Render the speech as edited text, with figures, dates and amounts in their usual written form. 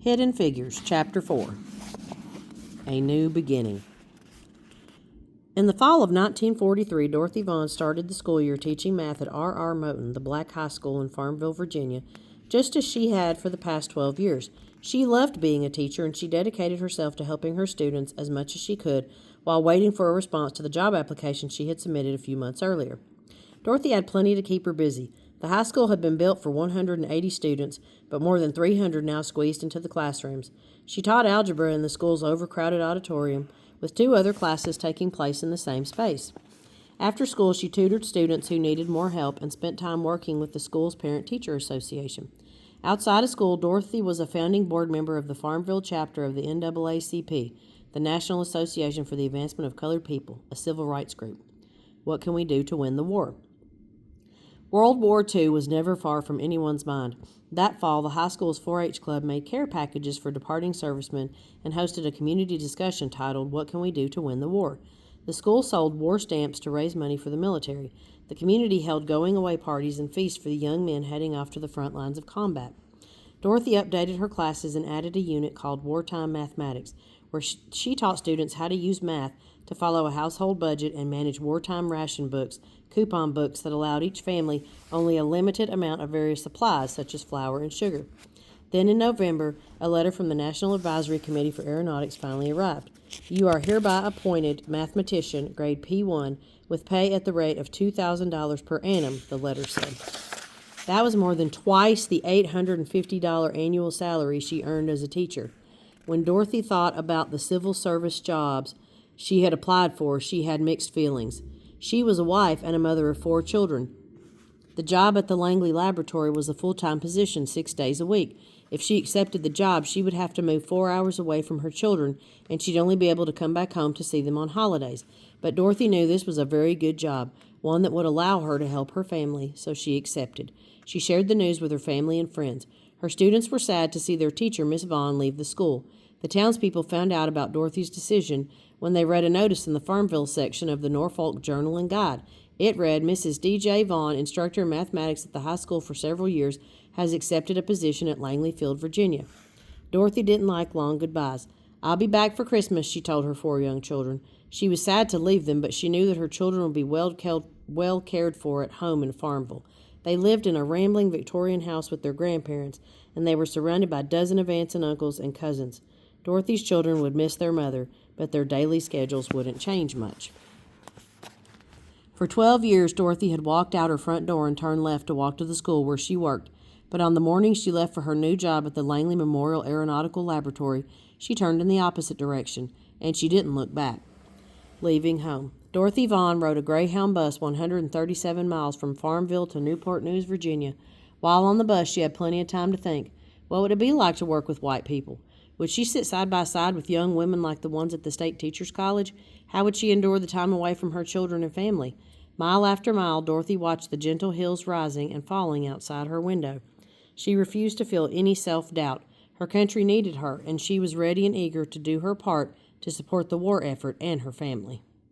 Hidden Figures, Chapter 4. A New Beginning. In the fall of 1943, Dorothy Vaughan started the school year teaching math at R.R. Moten, the black high school in Farmville, Virginia, just as she had for the past 12 years. She loved being a teacher, and she dedicated herself to helping her students as much as she could while waiting for a response to the job application she had submitted a few months earlier. Dorothy had plenty to keep her busy. The high school had been built for 180 students, but more than 300 now squeezed into the classrooms. She taught algebra in the school's overcrowded auditorium, with 2 other classes taking place in the same space. After school, she tutored students who needed more help and spent time working with the school's Parent-Teacher Association. Outside of school, Dorothy was a founding board member of the Farmville chapter of the NAACP, the National Association for the Advancement of Colored People, a civil rights group. What can we do to win the war? World War II was never far from anyone's mind. That fall, the high school's 4-H club made care packages for departing servicemen and hosted a community discussion titled, "What Can We Do to Win the War?" The school sold war stamps to raise money for the military. The community held going-away parties and feasts for the young men heading off to the front lines of combat. Dorothy updated her classes and added a unit called Wartime Mathematics, where she taught students how to use math to follow a household budget and manage wartime ration books, coupon books that allowed each family only a limited amount of various supplies, such as flour and sugar. Then in November, a letter from the National Advisory Committee for Aeronautics finally arrived. "You are hereby appointed mathematician, grade P1, with pay at the rate of $2,000 per annum," the letter said. That was more than twice the $850 annual salary she earned as a teacher. When Dorothy thought about the civil service jobs she had applied for, she had mixed feelings. She was a wife and a mother of 4 children. The job at the Langley Laboratory was a full-time position 6 days a week. If she accepted the job, she would have to move 4 hours away from her children, and she'd only be able to come back home to see them on holidays. But Dorothy knew this was a very good job, one that would allow her to help her family, so she accepted. She shared the news with her family and friends. Her students were sad to see their teacher, Miss Vaughan, leave the school. The townspeople found out about Dorothy's decision when they read a notice in the Farmville section of the Norfolk Journal and Guide. It read, "Mrs. D.J. Vaughan, instructor in mathematics at the high school for several years, has accepted a position at Langley Field, Virginia." Dorothy didn't like long goodbyes. "I'll be back for Christmas," she told her 4 young children. She was sad to leave them, but she knew that her children would be well cared for at home in Farmville. They lived in a rambling Victorian house with their grandparents, and they were surrounded by a dozen of aunts and uncles and cousins. Dorothy's children would miss their mother, but their daily schedules wouldn't change much. For 12 years, Dorothy had walked out her front door and turned left to walk to the school where she worked. But on the morning she left for her new job at the Langley Memorial Aeronautical Laboratory, she turned in the opposite direction, and she didn't look back. Leaving home. Dorothy Vaughan rode a Greyhound bus 137 miles from Farmville to Newport News, Virginia. While on the bus, she had plenty of time to think. What would it be like to work with white people? Would she sit side by side with young women like the ones at the State Teachers College? How would she endure the time away from her children and family? Mile after mile, Dorothy watched the gentle hills rising and falling outside her window. She refused to feel any self-doubt. Her country needed her, and she was ready and eager to do her part to support the war effort and her family.